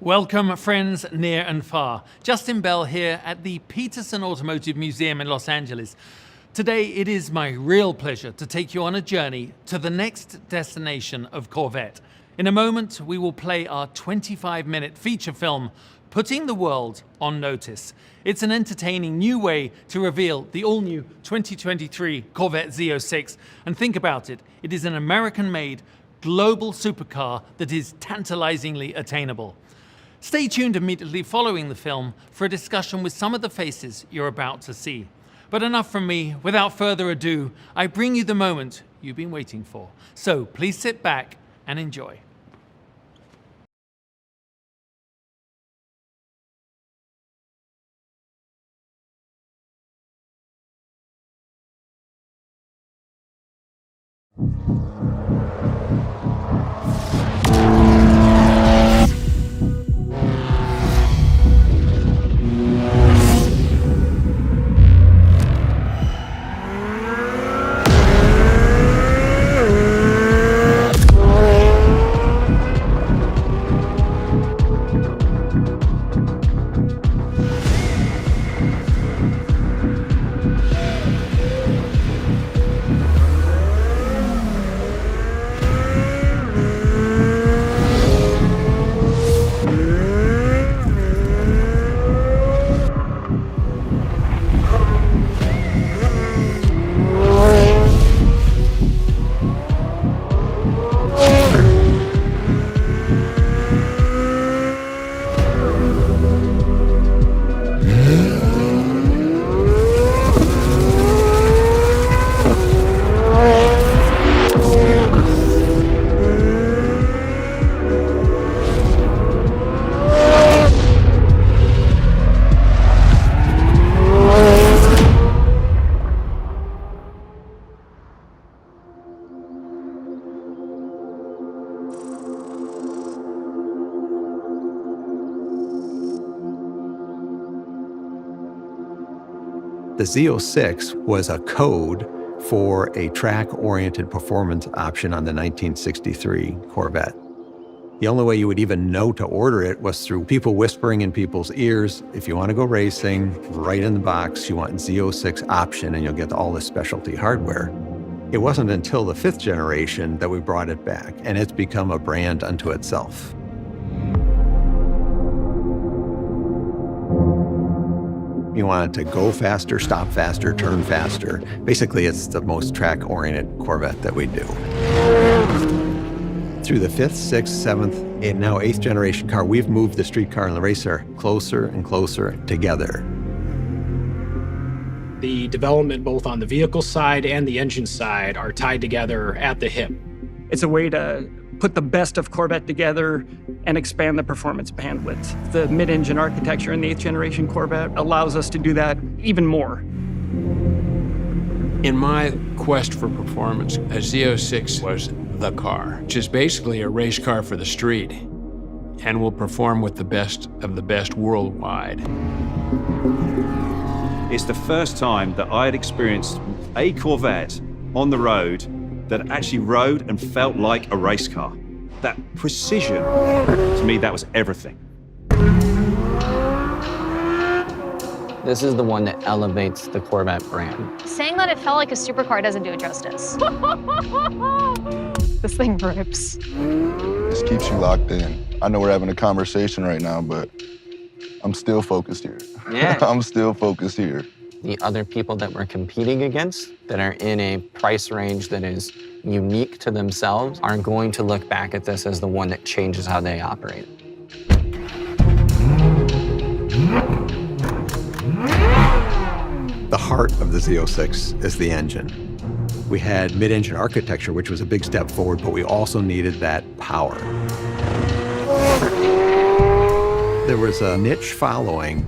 Welcome, friends near and far. Justin Bell here at the Peterson Automotive Museum in Los Angeles. Today, it is my real pleasure to take you on a journey to the next destination of Corvette. In a moment, we will play our 25-minute feature film, Putting the World on Notice. It's an entertaining new way to reveal the all-new 2023 Corvette Z06. And think about it, it is an American-made global supercar that is tantalizingly attainable. Stay tuned immediately following the film for a discussion with some of the faces you're about to see. But enough from me. Without further ado, I bring you the moment you've been waiting for. So please sit back and enjoy. The Z06 was a code for a track-oriented performance option on the 1963 Corvette. The only way you would even know to order it was through people whispering in people's ears, if you want to go racing, write in the box, you want Z06 option and you'll get all this specialty hardware. It wasn't until the 5th generation that we brought it back, and it's become a brand unto itself. You want it to go faster, stop faster, turn faster. Basically, it's the most track-oriented Corvette that we do. Through the 5th, 6th, 7th, and now 8th generation car, we've moved the street car and the race car closer and closer together. The development both on the vehicle side and the engine side are tied together at the hip. It's a way to put the best of Corvette together and expand the performance bandwidth. The mid-engine architecture in the 8th generation Corvette allows us to do that even more. In my quest for performance, a Z06 was the car, which is basically a race car for the street and will perform with the best of the best worldwide. It's the first time that I had experienced a Corvette on the road that actually rode and felt like a race car. That precision, to me, that was everything. This is the one that elevates the Corvette brand. Saying that it felt like a supercar doesn't do it justice. This thing rips. This keeps you locked in. I know we're having a conversation right now, but I'm still focused here. Yeah. I'm still focused here. The other people that we're competing against that are in a price range that is unique to themselves are going to look back at this as the one that changes how they operate. The heart of the Z06 is the engine. We had mid-engine architecture, which was a big step forward, but we also needed that power. There was a niche following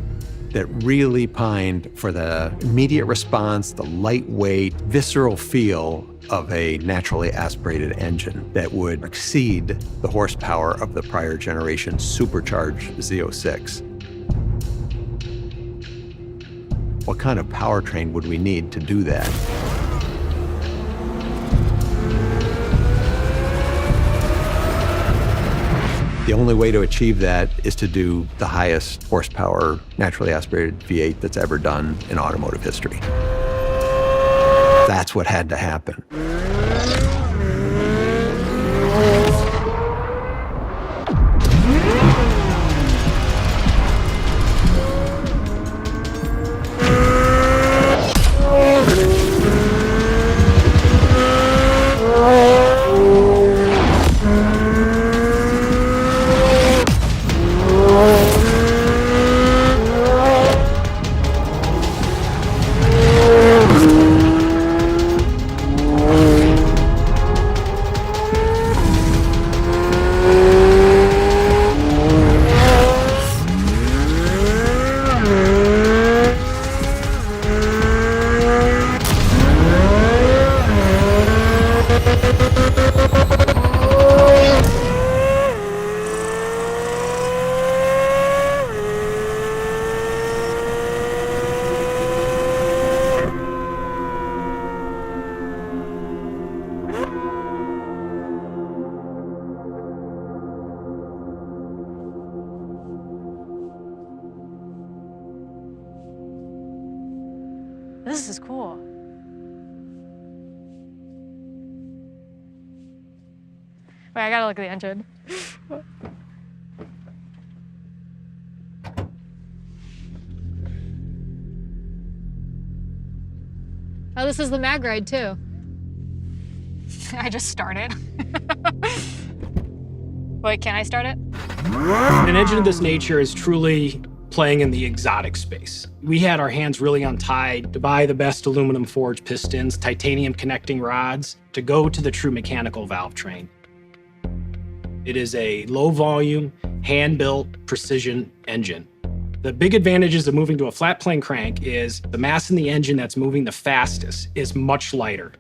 that really pined for the immediate response, the lightweight, visceral feel of a naturally aspirated engine that would exceed the horsepower of the prior generation supercharged Z06. What kind of powertrain would we need to do that? The The only way to achieve that is to do the highest horsepower naturally aspirated V8 that's ever done in automotive history. That's what had to happen. This is cool. Wait, I gotta look at the engine. Oh, this is the mag ride too. I just started. Wait, can I start it? An engine of this nature is truly playing in the exotic space. We had our hands really untied to buy the best aluminum forged pistons, titanium connecting rods, to go to the true mechanical valve train. It is a low volume, hand-built precision engine. The big advantages of moving to a flat plane crank is the mass in the engine that's moving the fastest is much lighter.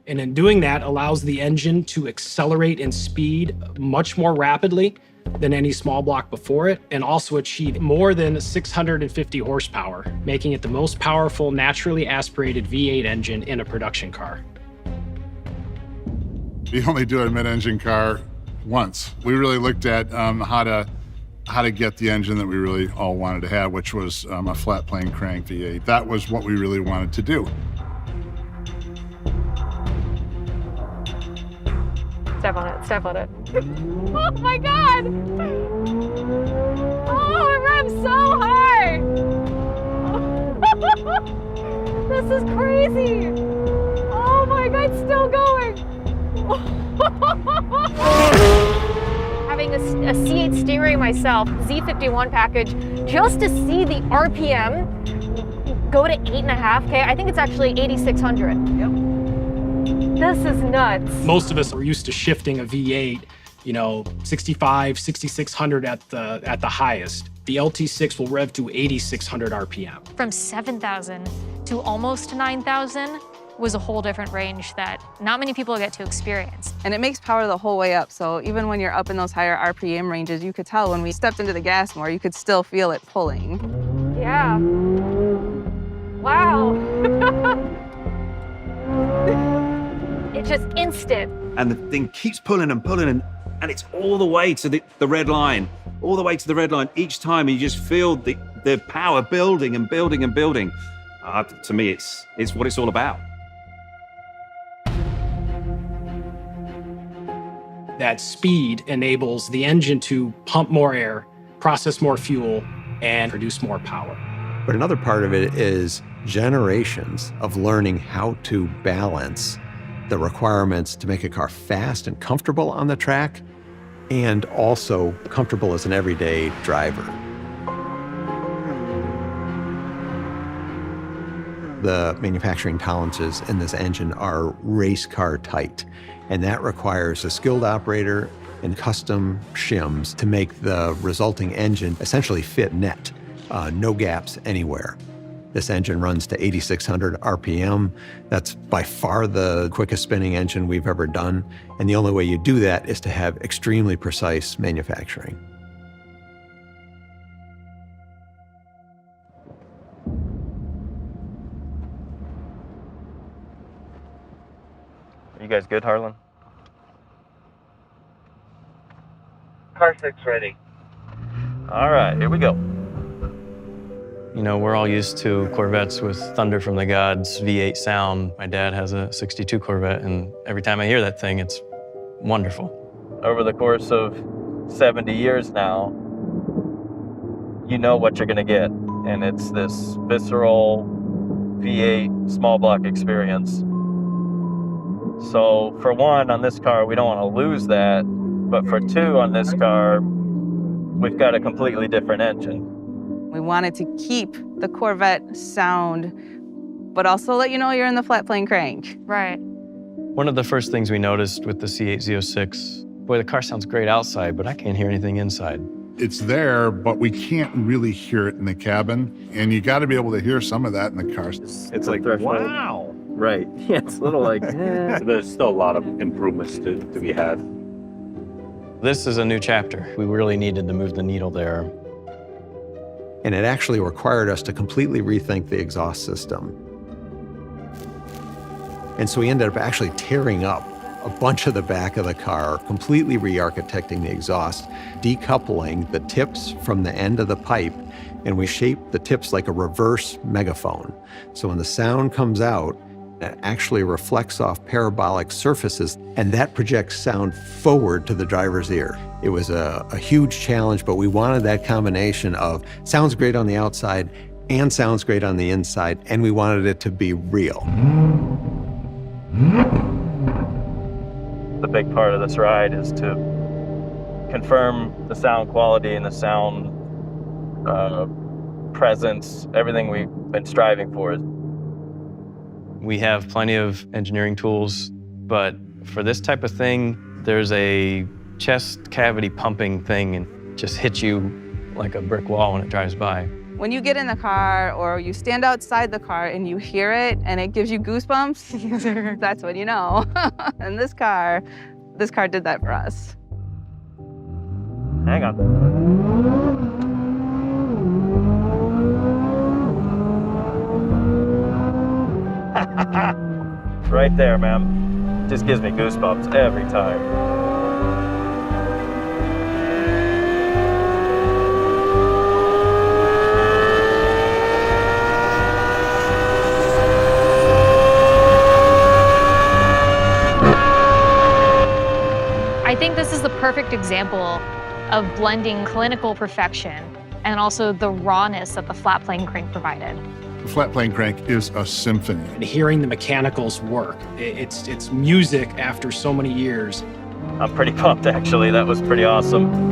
And in doing that allows the engine to accelerate in speed much more rapidly than any small block before it, and also achieve more than 650 horsepower, making it the most powerful naturally aspirated V8 engine in a production car. We only do a mid-engine car once. We really looked at how to get the engine that we really all wanted to have, which was a flat plane crank V8. That was what we really wanted to do. Step on it, step on it. Oh my God! Oh, it revs so hard! This is crazy! Oh my God, it's still going! Having a C8 Stingray myself, Z51 package, just to see the RPM go to 8.5K, I think it's actually 8,600. Yep. This is nuts. Most of us are used to shifting a V8, 65, 6,600 at the highest. The LT6 will rev to 8,600 RPM. From 7,000 to almost 9,000 was a whole different range that not many people get to experience. And it makes power the whole way up. So even when you're up in those higher RPM ranges, you could tell when we stepped into the gas more, you could still feel it pulling. Yeah. Wow. It's just instant. And the thing keeps pulling and pulling, and it's all the way to the red line, all the way to the red line each time, and you just feel the power building and building and building. To me, it's what it's all about. That speed enables the engine to pump more air, process more fuel, and produce more power. But another part of it is generations of learning how to balance the requirements to make a car fast and comfortable on the track, and also comfortable as an everyday driver. The manufacturing tolerances in this engine are race car tight, and that requires a skilled operator and custom shims to make the resulting engine essentially fit net, no gaps anywhere. This engine runs to 8,600 RPM. That's by far the quickest spinning engine we've ever done. And the only way you do that is to have extremely precise manufacturing. Are you guys good, Harlan? car 6 ready. All right, here we go. You know, we're all used to Corvettes with thunder from the gods, V8 sound. My dad has a 62 Corvette, and every time I hear that thing, it's wonderful. Over the course of 70 years now, you know what you're gonna get. And it's this visceral V8 small block experience. So for one, on this car, we don't want to lose that. But for two, on this car, we've got a completely different engine. We wanted to keep the Corvette sound, but also let you know you're in the flat plane crank. Right. One of the first things we noticed with the C8 Z06, boy, the car sounds great outside, but I can't hear anything inside. It's there, but we can't really hear it in the cabin. And you got to be able to hear some of that in the car. It's like, wow. Right. Yeah, it's a little like, There's still a lot of improvements to be had. This is a new chapter. We really needed to move the needle there. And it actually required us to completely rethink the exhaust system. And so we ended up actually tearing up a bunch of the back of the car, completely re-architecting the exhaust, decoupling the tips from the end of the pipe, and we shaped the tips like a reverse megaphone. So when the sound comes out, it actually reflects off parabolic surfaces, and that projects sound forward to the driver's ear. It was a huge challenge, but we wanted that combination of sounds great on the outside and sounds great on the inside, and we wanted it to be real. the big part of this ride is to confirm the sound quality and the sound presence, everything we've been striving for. We have plenty of engineering tools, but for this type of thing, there's a chest cavity pumping thing and just hits you like a brick wall when it drives by. When you get in the car or you stand outside the car and you hear it and it gives you goosebumps, that's when you know. And this car did that for us. Hang on. Right there, man. Just gives me goosebumps every time. I think this is the perfect example of blending clinical perfection and also the rawness that the flat plane crank provided. The flat plane crank is a symphony. And hearing the mechanicals work, it's music after so many years. I'm pretty pumped, actually. That was pretty awesome.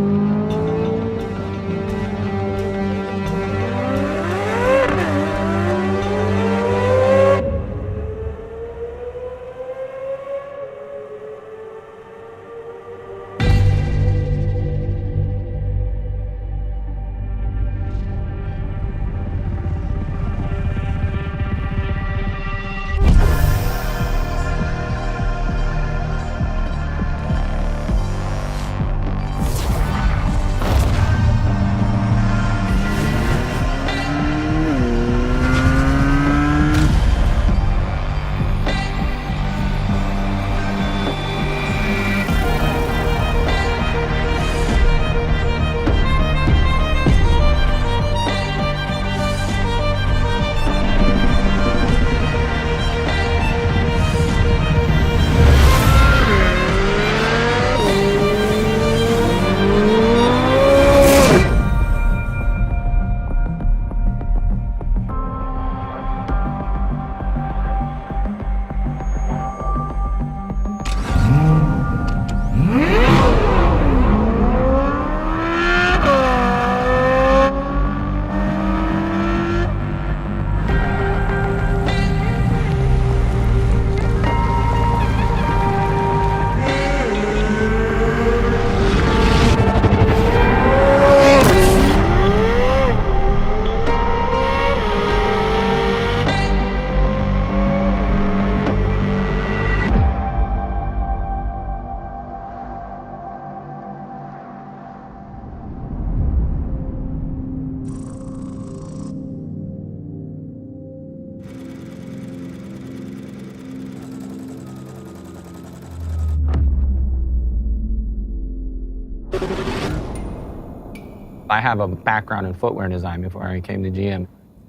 I have a background in footwear design before I came to GM.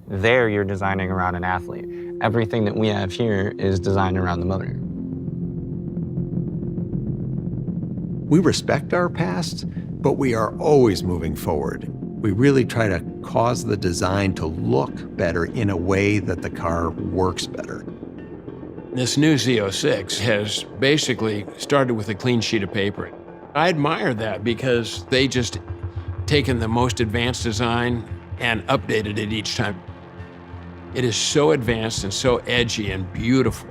There, you're designing around an athlete. Everything that we have here is designed around the motor. We respect our past, but we are always moving forward. We really try to cause the design to look better in a way that the car works better. This new Z06 has basically started with a clean sheet of paper. I admire that because they just taken the most advanced design and updated it each time. It is so advanced and so edgy and beautiful.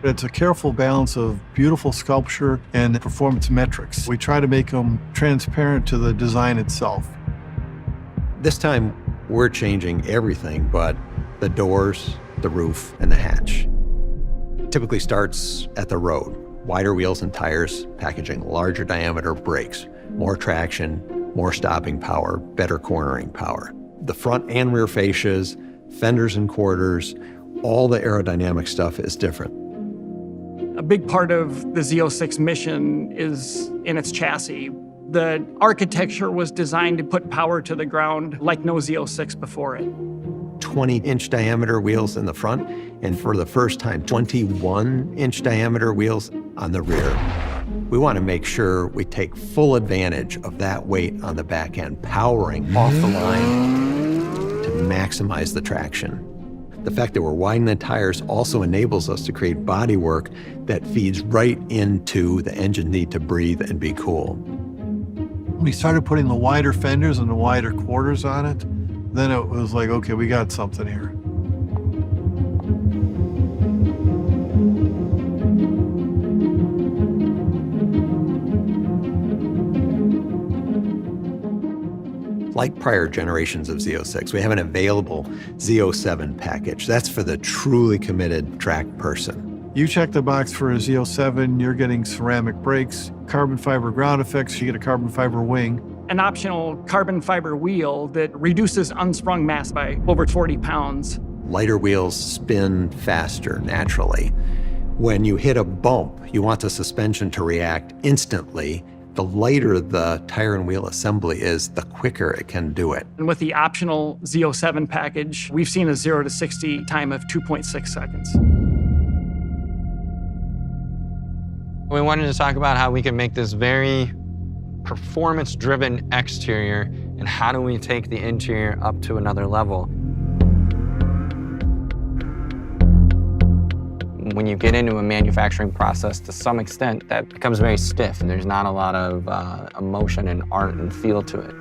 It's a careful balance of beautiful sculpture and performance metrics. We try to make them transparent to the design itself. This time, we're changing everything but the doors, the roof, and the hatch. It typically starts at the road. Wider wheels and tires, packaging larger diameter brakes, more traction, more stopping power, better cornering power. The front and rear fascias, fenders and quarters, all the aerodynamic stuff is different. A big part of the Z06 mission is in its chassis. The architecture was designed to put power to the ground like no Z06 before it. 20-inch diameter wheels in the front, and for the first time, 21-inch diameter wheels on the rear. We want to make sure we take full advantage of that weight on the back end, powering off the line to maximize the traction. The fact that we're widening the tires also enables us to create bodywork that feeds right into the engine need to breathe and be cool. We started putting the wider fenders and the wider quarters on it. Then it was like, okay, we got something here. Like prior generations of Z06, we have an available Z07 package. That's for the truly committed track person. You check the box for a Z07, you're getting ceramic brakes, carbon fiber ground effects, you get a carbon fiber wing. An optional carbon fiber wheel that reduces unsprung mass by over 40 pounds. Lighter wheels spin faster naturally. When you hit a bump, you want the suspension to react instantly. The lighter the tire and wheel assembly is, the quicker it can do it. And with the optional Z07 package, we've seen a 0 to 60 time of 2.6 seconds. We wanted to talk about how we can make this very performance-driven exterior, and how do we take the interior up to another level. When you get into a manufacturing process, to some extent, that becomes very stiff, and there's not a lot of emotion and art and feel to it.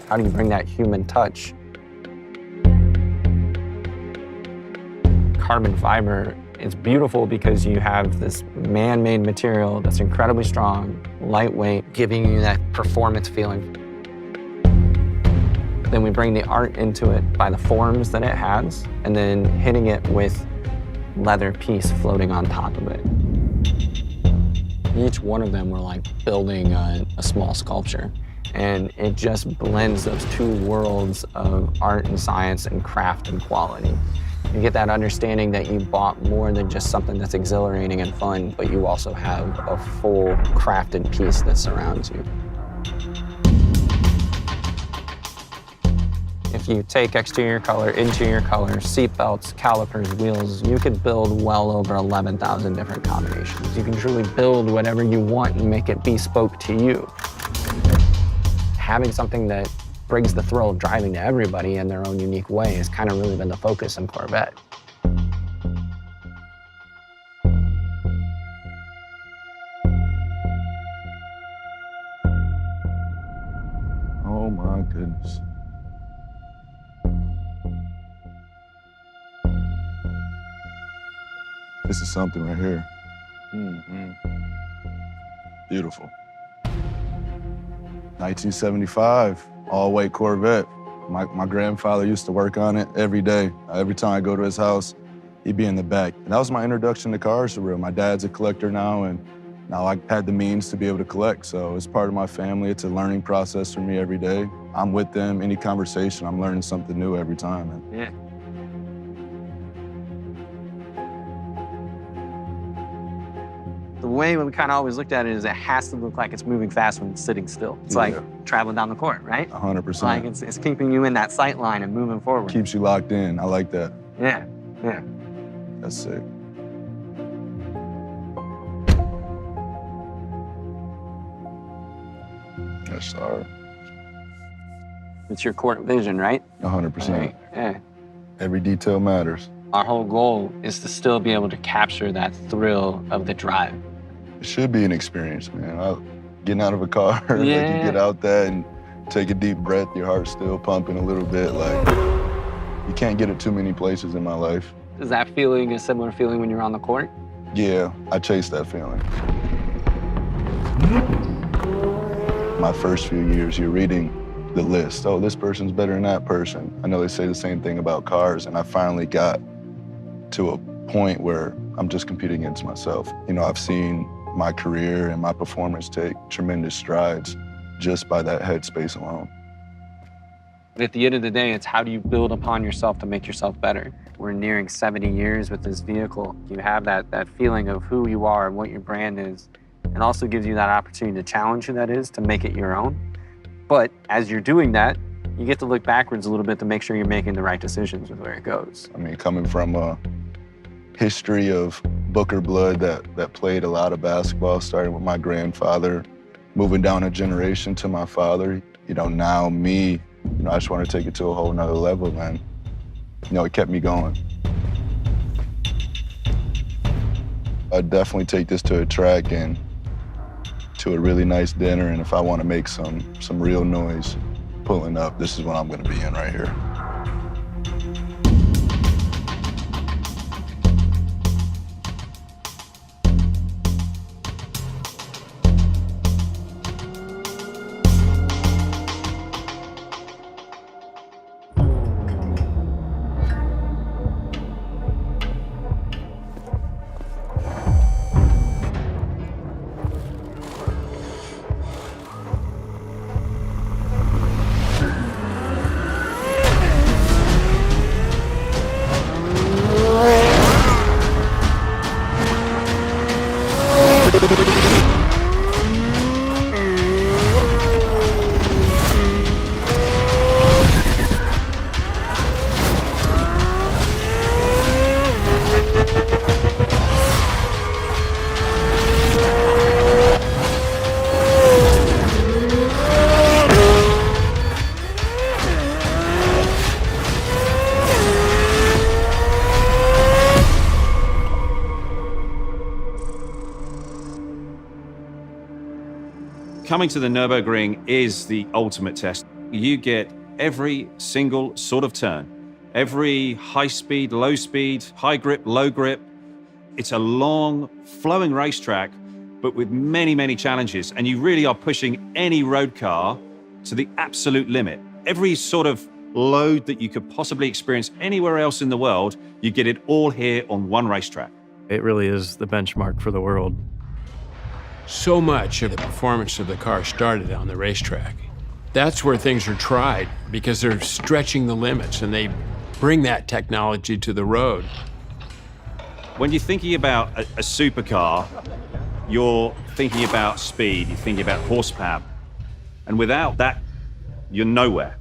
How do you bring that human touch? Carbon fiber, it's beautiful because you have this man-made material that's incredibly strong, lightweight, giving you that performance feeling. Then we bring the art into it by the forms that it has, and then hitting it with leather piece floating on top of it. Each one of them were like building a small sculpture, and it just blends those two worlds of art and science and craft and quality. You get that understanding that you bought more than just something that's exhilarating and fun, but you also have a full crafted piece that surrounds you. If you take exterior color, interior color, seat belts, calipers, wheels, you could build well over 11,000 different combinations. You can truly build whatever you want and make it bespoke to you. Having something that brings the thrill of driving to everybody in their own unique way has kind of really been the focus in Corvette. Oh my goodness. This is something right here. Beautiful. 1975, all-white Corvette. My grandfather used to work on it every day. Every time I go to his house, he'd be in the back. And that was my introduction to cars for real. My dad's a collector now, and now I had the means to be able to collect. So it's part of my family. It's a learning process for me every day. I'm with them. Any conversation, I'm learning something new every time. And yeah. way we kind of always looked at it is it has to look like it's moving fast when it's sitting still. It's like traveling down the court, right? 100%. Like it's keeping you in that sight line and moving forward. Keeps you locked in. I like that. Yeah, yeah. That's sick. That's hard. It's your court vision, right? 100%. Right. Yeah. Every detail matters. Our whole goal is to still be able to capture that thrill of the drive. It should be an experience, man. Getting out of a car, like you Yeah. get out there and take a deep breath, your heart's still pumping a little bit. Like, you can't get it too many places in my life. Is that feeling a similar feeling when you're on the court? Yeah, I chase that feeling. My first few years, you're reading the list. Oh, this person's better than that person. I know they say the same thing about cars, and I finally got to a point where I'm just competing against myself. You know, I've seen my career and my performance take tremendous strides just by that headspace alone. At the end of the day, it's how do you build upon yourself to make yourself better? We're nearing 70 years with this vehicle. You have that feeling of who you are and what your brand is. It also gives you that opportunity to challenge who that is, to make it your own. But as you're doing that, you get to look backwards a little bit to make sure you're making the right decisions with where it goes. I mean, coming from a history of Booker blood that played a lot of basketball, starting with my grandfather, moving down a generation to my father, you know, now me, you know, I just want to take it to a whole nother level, and, you know, it kept me going. I'd definitely take this to a track and to a really nice dinner, and if I want to make some real noise pulling up, this is what I'm going to be in right here. Coming to the Nürburgring is the ultimate test. You get every single sort of turn, every high speed, low speed, high grip, low grip. It's a long, flowing racetrack, but with many, many challenges. And you really are pushing any road car to the absolute limit. Every sort of load that you could possibly experience anywhere else in the world, you get it all here on one racetrack. It really is the benchmark for the world. So much of the performance of the car started on the racetrack. That's where things are tried because they're stretching the limits and they bring that technology to the road. When you're thinking about a supercar, you're thinking about speed, you're thinking about horsepower. And without that, you're nowhere.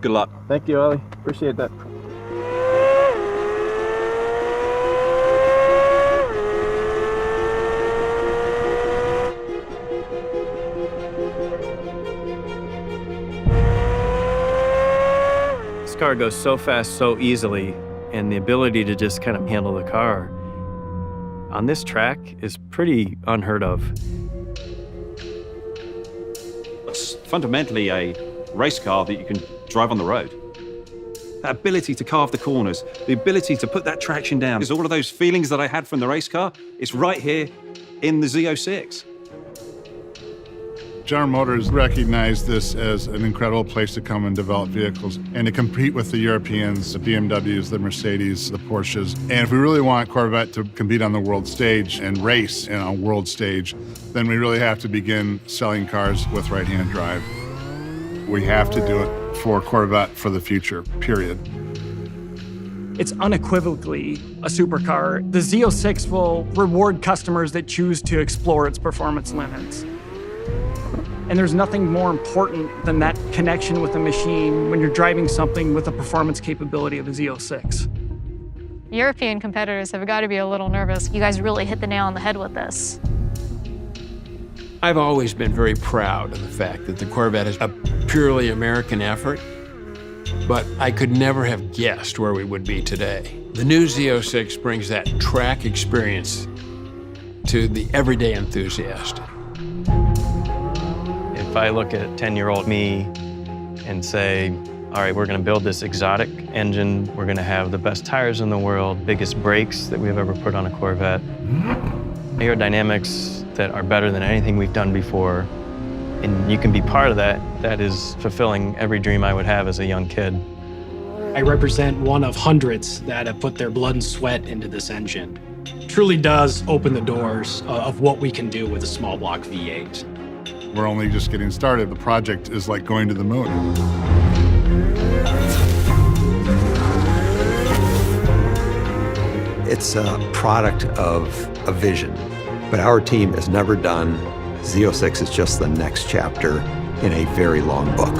Good luck. Thank you, Ollie. Appreciate that. This car goes so fast, so easily, and the ability to just kind of handle the car on this track is pretty unheard of. It's fundamentally a race car that you can drive on the road. That ability to carve the corners, the ability to put that traction down, is all of those feelings that I had from the race car. It's right here in the Z06. General Motors recognized this as an incredible place to come and develop vehicles and to compete with the Europeans, the BMWs, the Mercedes, the Porsches. And if we really want Corvette to compete on the world stage and race on a world stage, then we really have to begin selling cars with right-hand drive. We have to do it for Corvette for the future, period. It's unequivocally a supercar. The Z06 will reward customers that choose to explore its performance limits. And there's nothing more important than that connection with the machine when you're driving something with the performance capability of a Z06. European competitors have got to be a little nervous. You guys really hit the nail on the head with this. I've always been very proud of the fact that the Corvette is a purely American effort, but I could never have guessed where we would be today. The new Z06 brings that track experience to the everyday enthusiast. If I look at 10-year-old me and say, all right, we're gonna build this exotic engine, we're gonna have the best tires in the world, biggest brakes that we've ever put on a Corvette, aerodynamics that are better than anything we've done before, and you can be part of that, that is fulfilling every dream I would have as a young kid. I represent one of hundreds that have put their blood and sweat into this engine. It truly does open the doors of what we can do with a small block V8. We're only just getting started. The project is like going to the moon. It's a product of a vision, but our team has never done. Z06 is just the next chapter in a very long book.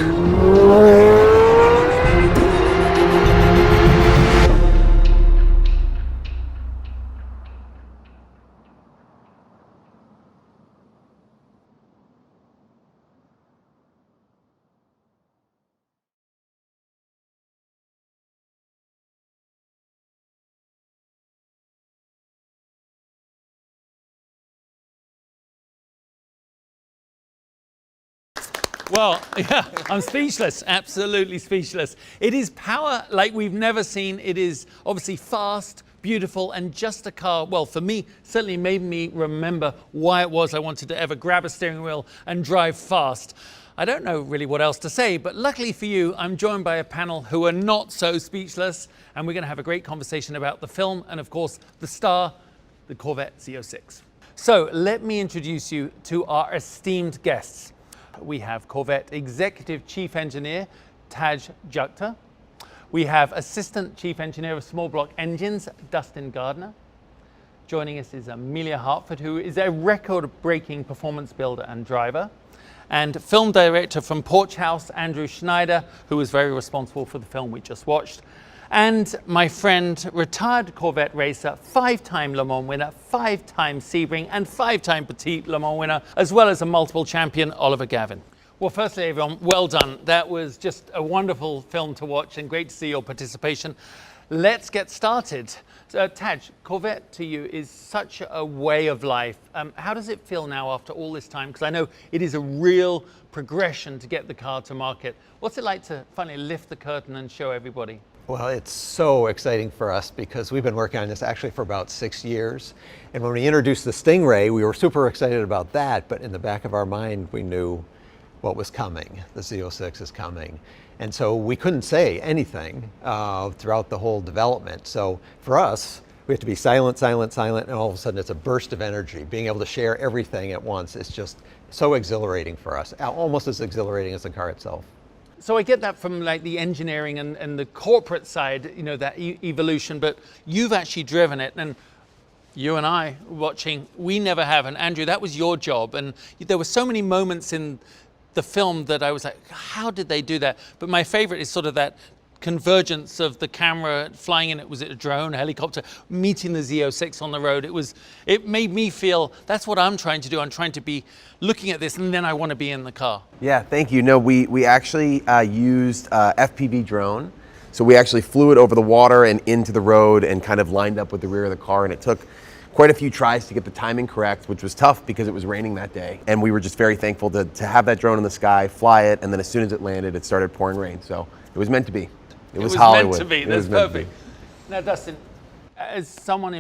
Well, yeah, I'm speechless, absolutely speechless. It is power like we've never seen. It is obviously fast, beautiful, and just a car, well, for me, certainly made me remember why it was I wanted to ever grab a steering wheel and drive fast. I don't know really what else to say, but luckily for you, I'm joined by a panel who are not so speechless, and we're going to have a great conversation about the film and, of course, the star, the Corvette Z06. So let me introduce you to our esteemed guests. We have Corvette Executive Chief Engineer, Taj Jukta. We have Assistant Chief Engineer of Small Block Engines, Dustin Gardner. Joining us is Amelia Hartford, who is a record-breaking performance builder and driver. And Film Director from Porch House, Andrew Schneider, who was very responsible for the film we just watched. And my friend, retired Corvette racer, 5-time Le Mans winner, 5-time Sebring, and 5-time Petit Le Mans winner, as well as a multiple champion, Oliver Gavin. Well, firstly, everyone, well done. That was just a wonderful film to watch and great to see your participation. Let's get started. Taj, Corvette to you is such a way of life. How does it feel now after all this time? Because I know it is a real progression to get the car to market. What's it like to finally lift the curtain and show everybody? Well, it's so exciting for us because we've been working on this actually for about 6 years. And when we introduced the Stingray, we were super excited about that, but in the back of our mind, we knew what was coming. The Z06 is coming. And so we couldn't say anything throughout the whole development. So for us, we have to be silent, silent, silent, and all of a sudden it's a burst of energy. Being able to share everything at once is just so exhilarating for us, almost as exhilarating as the car itself. So I get that from like the engineering and the corporate side, you know, that evolution, but you've actually driven it, and you and I watching, we never have. And Andrew, that was your job. And there were so many moments in the film that I was like, how did they do that? But my favorite is sort of that convergence of the camera flying in, was it a drone, a helicopter, meeting the Z06 on the road. It made me feel that's what I'm trying to do. I'm trying to be looking at this and then I want to be in the car. Yeah, thank you. No, we actually used FPV drone. So we actually flew it over the water and into the road and kind of lined up with the rear of the car, and it took quite a few tries to get the timing correct, which was tough because it was raining that day. And we were just very thankful to have that drone in the sky, fly it, and then as soon as it landed, it started pouring rain. So it was meant to be. It was Hollywood. Meant to be. That's perfect. Now, Dustin, as someone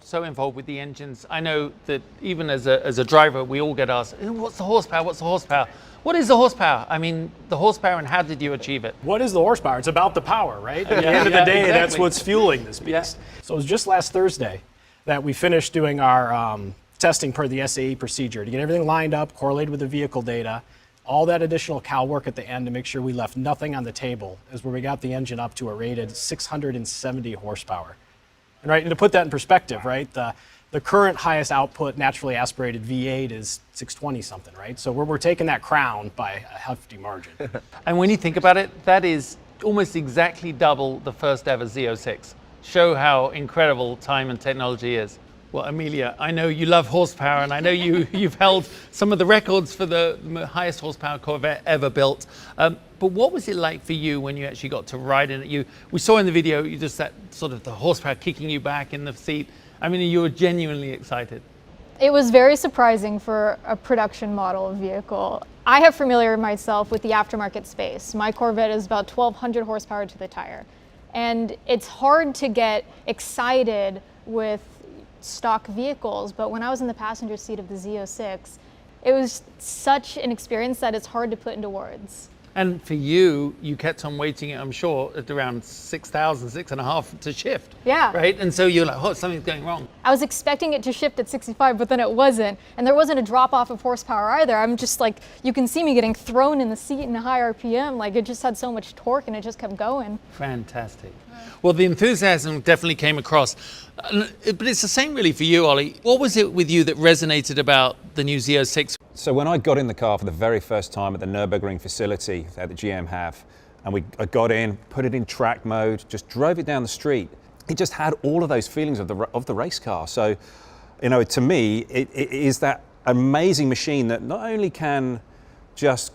so involved with the engines, I know that even as a driver, we all get asked, what's the horsepower? What's the horsepower? What is the horsepower? I mean, the horsepower, and how did you achieve it? What is the horsepower? It's about the power, right? At the end of the day, exactly. That's what's fueling this beast. Yeah. So it was just last Thursday that we finished doing our testing per the SAE procedure to get everything lined up, correlated with the vehicle data, All that additional cow work at the end to make sure we left nothing on the table is where we got the engine up to a rated 670 horsepower. And right, and to put that in perspective, right, the current highest output naturally aspirated V8 is 620 something, right? So we're taking that crown by a hefty margin. And when you think about it, that is almost exactly double the first ever Z06. Show how incredible time and technology is. Well, Amelia, I know you love horsepower, and I know you've held some of the records for the highest horsepower Corvette ever built. But what was it like for you when you actually got to ride in it? We saw in the video, you just that sort of the horsepower kicking you back in the seat. I mean, you were genuinely excited. It was very surprising for a production model vehicle. I have familiar myself with the aftermarket space. My Corvette is about 1,200 horsepower to the tire. And it's hard to get excited with stock vehicles, but when I was in the passenger seat of the Z06, it was such an experience that it's hard to put into words. And for you, you kept on waiting, I'm sure, at around 6,000, 6.5 to shift. Yeah. Right? And so you're like, oh, something's going wrong. I was expecting it to shift at 65, but then it wasn't. And there wasn't a drop off of horsepower either. I'm just like, you can see me getting thrown in the seat in a high RPM. Like, it just had so much torque and it just kept going. Fantastic. Well, the enthusiasm definitely came across. But it's the same really for you, Ollie. What was it with you that resonated about the new Z06? So when I got in the car for the very first time at the Nürburgring facility that the GM have, and I got in, put it in track mode, just drove it down the street, it just had all of those feelings of the race car. So, you know, to me, it is that amazing machine that not only can just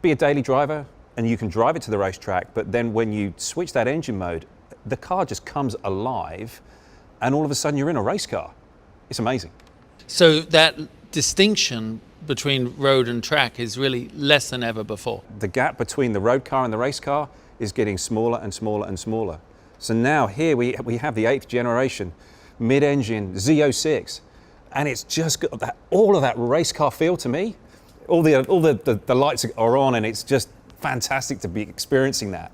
be a daily driver and you can drive it to the racetrack, but then when you switch that engine mode, the car just comes alive and all of a sudden you're in a race car. It's amazing. So that distinction between road and track is really less than ever before. The gap between the road car and the race car is getting smaller and smaller and smaller. So now here we have the 8th generation mid-engine Z06, and it's just got all of that race car feel to me. All the lights are on, and it's just fantastic to be experiencing that.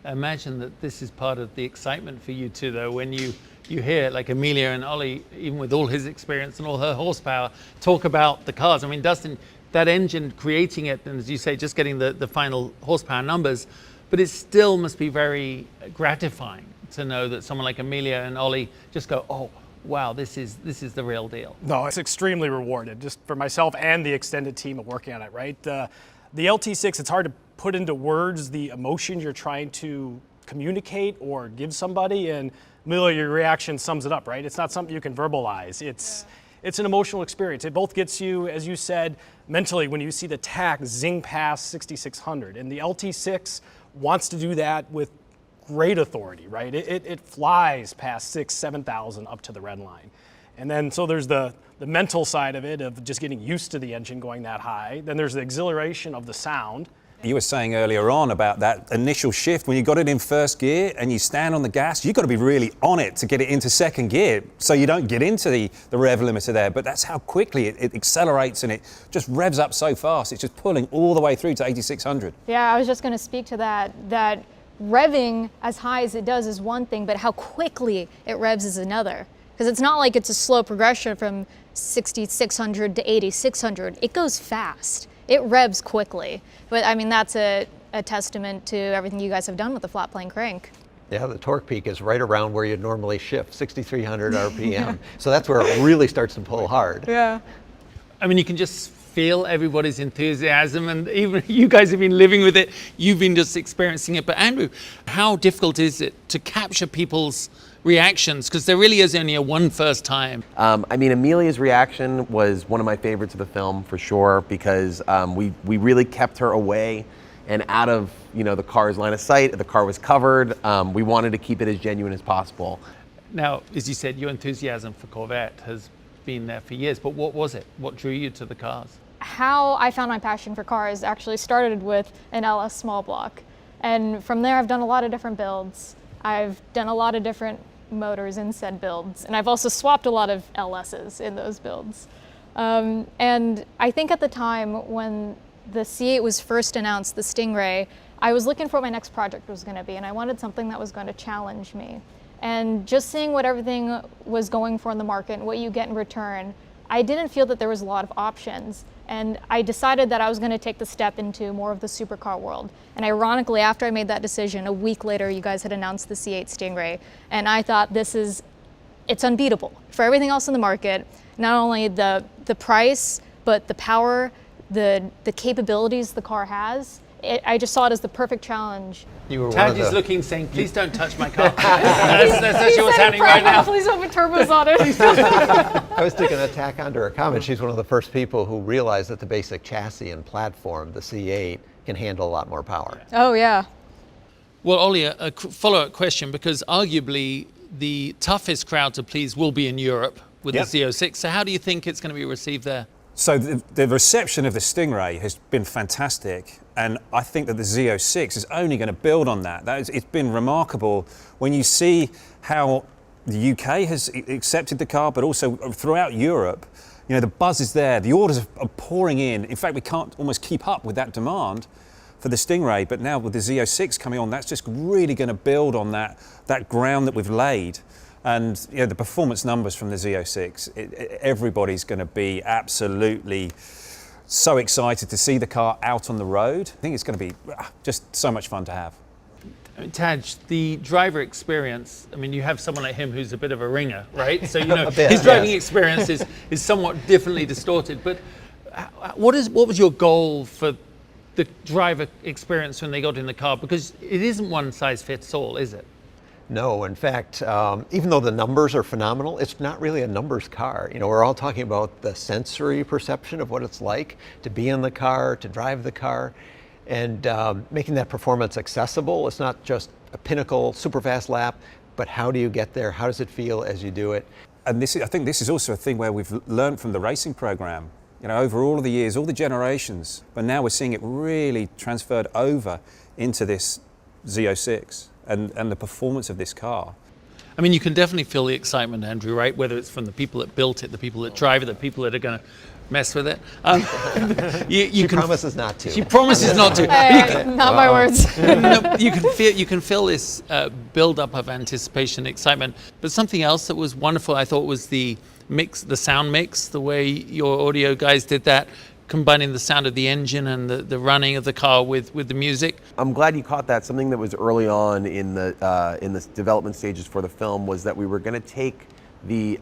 Imagine that this is part of the excitement for you too, though, when you hear like Amelia and Ollie, even with all his experience and all her horsepower, talk about the cars. I mean, Dustin, that engine, creating it, and as you say, just getting the final horsepower numbers, but it still must be very gratifying to know that someone like Amelia and Ollie just go, oh, wow, this is the real deal. No, it's extremely rewarded, just for myself and the extended team of working on it, right? The LT6, it's hard to put into words the emotion you're trying to communicate or give somebody, and Amelia, your reaction sums it up, right? It's not something you can verbalize. It's an emotional experience. It both gets you, as you said, mentally when you see the tach zing past 6,600, and the LT6 wants to do that with great authority, right? It flies past 6,000, 7,000 up to the red line. And then so there's the mental side of it, of just getting used to the engine going that high. Then there's the exhilaration of the sound. You were saying earlier on about that initial shift when you got it in first gear and you stand on the gas, you've got to be really on it to get it into second gear so you don't get into the rev limiter there. But that's how quickly it accelerates, and it just revs up so fast. It's just pulling all the way through to 8,600. Yeah, I was just going to speak to that revving as high as it does is one thing, but how quickly it revs is another. Because it's not like it's a slow progression from 6,600 to 8,600. It goes fast. It revs quickly. But I mean, that's a testament to everything you guys have done with the flat plane crank. Yeah, the torque peak is right around where you'd normally shift, 6,300 RPM. So that's where it really starts to pull hard. Yeah. I mean, you can just feel everybody's enthusiasm, and even you guys have been living with it. You've been just experiencing it. But Andrew, how difficult is it to capture people's reactions? Because there really is only one first time. I mean, Amelia's reaction was one of my favorites of the film for sure, because we really kept her away and out of the car's line of sight. The car was covered. We wanted to keep it as genuine as possible. Now, as you said, your enthusiasm for Corvette has been there for years, but what was it? What drew you to the cars? How I found my passion for cars actually started with an LS small block. And from there, I've done a lot of different builds. I've done a lot of different motors in said builds, and I've also swapped a lot of LSs in those builds. And I think at the time when the C8 was first announced, the Stingray, I was looking for what my next project was going to be, and I wanted something that was going to challenge me. And just seeing what everything was going for in the market and what you get in return, I didn't feel that there was a lot of options. And I decided that I was going to take the step into more of the supercar world. And ironically, after I made that decision, a week later, you guys had announced the C8 Stingray. And I thought it's unbeatable for everything else in the market. Not only the price, but the power, the capabilities the car has. I just saw it as the perfect challenge. Tad is looking, saying, "Please don't touch my car." That's actually what's happening right now. Please don't put turbos on it. I was taking a tack onto her comment. She's one of the first people who realized that the basic chassis and platform, the C8, can handle a lot more power. Oh, yeah. Well, Ollie, a follow-up question, because arguably the toughest crowd to please will be in Europe with the Z06. So how do you think it's going to be received there? So the reception of the Stingray has been fantastic, and I think that the Z06 is only going to build on that. It's been remarkable when you see how the UK has accepted the car, but also throughout Europe. You know, the buzz is there, the orders are pouring in. In fact, we can't almost keep up with that demand for the Stingray, but now with the Z06 coming on, that's just really going to build on that ground that we've laid. And you know, the performance numbers from the Z06, everybody's going to be absolutely so excited to see the car out on the road. I think it's going to be just so much fun to have. Taj, the driver experience, I mean, you have someone like him who's a bit of a ringer, right? So, you know, bit, his driving experience is somewhat differently distorted. But what was your goal for the driver experience when they got in the car? Because it isn't one size fits all, is it? No, in fact, even though the numbers are phenomenal, it's not really a numbers car. You know, we're all talking about the sensory perception of what it's like to be in the car, to drive the car, and making that performance accessible. It's not just a pinnacle, super fast lap, but how do you get there? How does it feel as you do it? And I think this is also a thing where we've learned from the racing program, you know, over all of the years, all the generations, but now we're seeing it really transferred over into this Z06. And the performance of this car. I mean, you can definitely feel the excitement, Andrew, right? Whether it's from the people that built it, the people that drive it, the people that are going to mess with it. She promises not to. She promises not to. Not my words. No, you can feel this build-up of anticipation, excitement. But something else that was wonderful, I thought, was the mix, the sound mix, the way your audio guys did that, combining the sound of the engine and the running of the car with the music. I'm glad you caught that. Something that was early on in the development stages for the film was that we were going to take the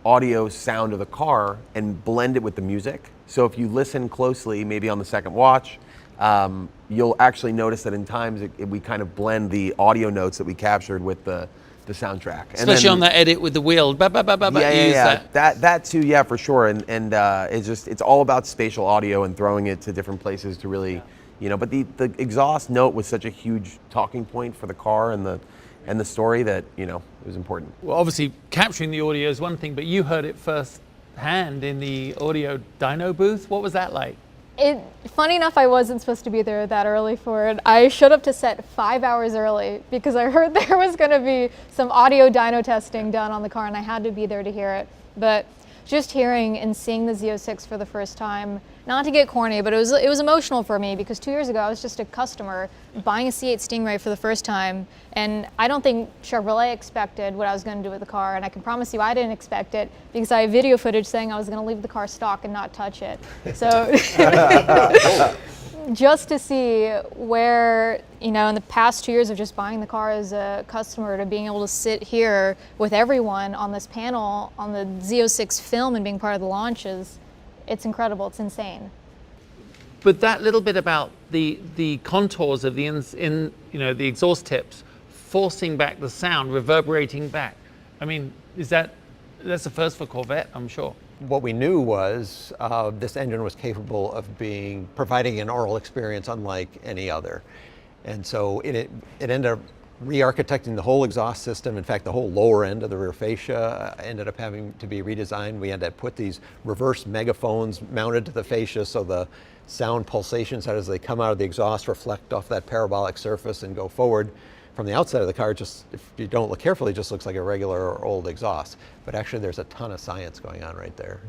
audio sound of the car and blend it with the music. So if you listen closely, maybe on the second watch, you'll actually notice that in times we kind of blend the audio notes that we captured with the soundtrack. Especially on that edit with the wheel. That too, yeah, for sure. And it's all about spatial audio and throwing it to different places to really, you know, but the exhaust note was such a huge talking point for the car and the story that, you know, it was important. Well, obviously capturing the audio is one thing, but you heard it first hand in the audio dyno booth. What was that like? Funny enough, I wasn't supposed to be there that early for it. I showed up to set 5 hours early because I heard there was going to be some audio dyno testing done on the car, and I had to be there to hear it. But just hearing and seeing the Z06 for the first time, not to get corny, but it was emotional for me because 2 years ago I was just a customer buying a C8 Stingray for the first time, and I don't think Chevrolet expected what I was going to do with the car, and I can promise you I didn't expect it because I have video footage saying I was going to leave the car stock and not touch it. So just to see where, you know, in the past 2 years of just buying the car as a customer to being able to sit here with everyone on this panel on the Z06 film and being part of the launches, it's incredible. It's insane. But that little bit about the contours of the the exhaust tips, forcing back the sound, reverberating back. I mean, that's a first for Corvette, I'm sure. What we knew was this engine was capable of providing an aural experience unlike any other. And so it ended up re-architecting the whole exhaust system. In fact, the whole lower end of the rear fascia ended up having to be redesigned. We had to put these reverse megaphones mounted to the fascia so the sound pulsations as they come out of the exhaust reflect off that parabolic surface and go forward. From the outside of the car, just if you don't look carefully, it just looks like a regular or old exhaust. But actually there's a ton of science going on right there.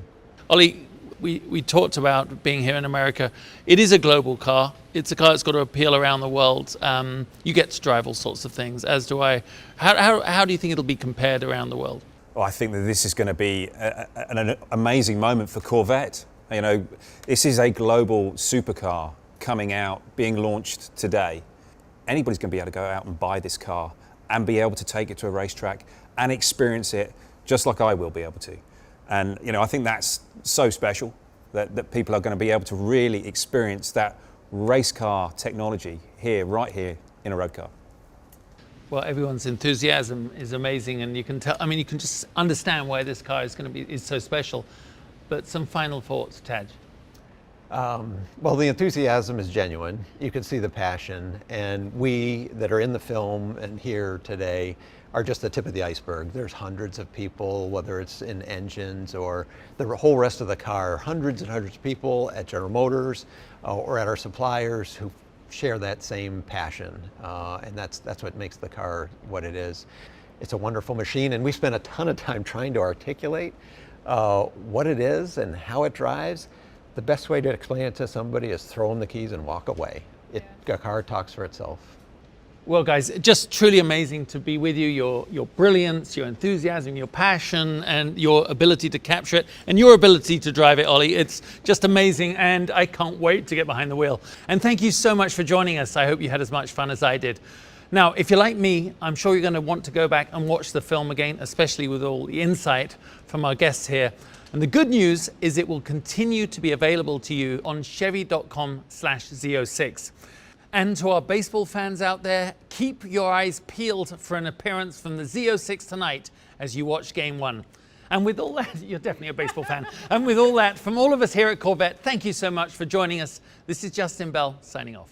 Ollie, we talked about being here in America. It is a global car. It's a car that's got to appeal around the world. You get to drive all sorts of things, as do I. How do you think it'll be compared around the world? Well, I think that this is going to be an amazing moment for Corvette. You know, this is a global supercar coming out, being launched today. Anybody's going to be able to go out and buy this car and be able to take it to a racetrack and experience it just like I will be able to. And you know, I think that's so special that people are going to be able to really experience that race car technology here, right here in a road car. Well, everyone's enthusiasm is amazing, and you can tell, I mean, you can just understand why this car is so special. But some final thoughts, Taj. Well, the enthusiasm is genuine. You can see the passion, and we that are in the film and here today are just the tip of the iceberg. There's hundreds of people, whether it's in engines or the whole rest of the car, hundreds and hundreds of people at General Motors or at our suppliers who share that same passion, and that's what makes the car what it is. It's a wonderful machine, and we spent a ton of time trying to articulate what it is and how it drives. The best way to explain it to somebody is throw them the keys and walk away. The car talks for itself. Well, guys, just truly amazing to be with you. Your brilliance, your enthusiasm, your passion, and your ability to capture it, and your ability to drive it, Ollie. It's just amazing, and I can't wait to get behind the wheel. And thank you so much for joining us. I hope you had as much fun as I did. Now, if you're like me, I'm sure you're going to want to go back and watch the film again, especially with all the insight from our guests here. And the good news is it will continue to be available to you on chevy.com/Z06. And to our baseball fans out there, keep your eyes peeled for an appearance from the Z06 tonight as you watch Game 1. And with all that, you're definitely a baseball fan. And with all that, from all of us here at Corvette, thank you so much for joining us. This is Justin Bell signing off.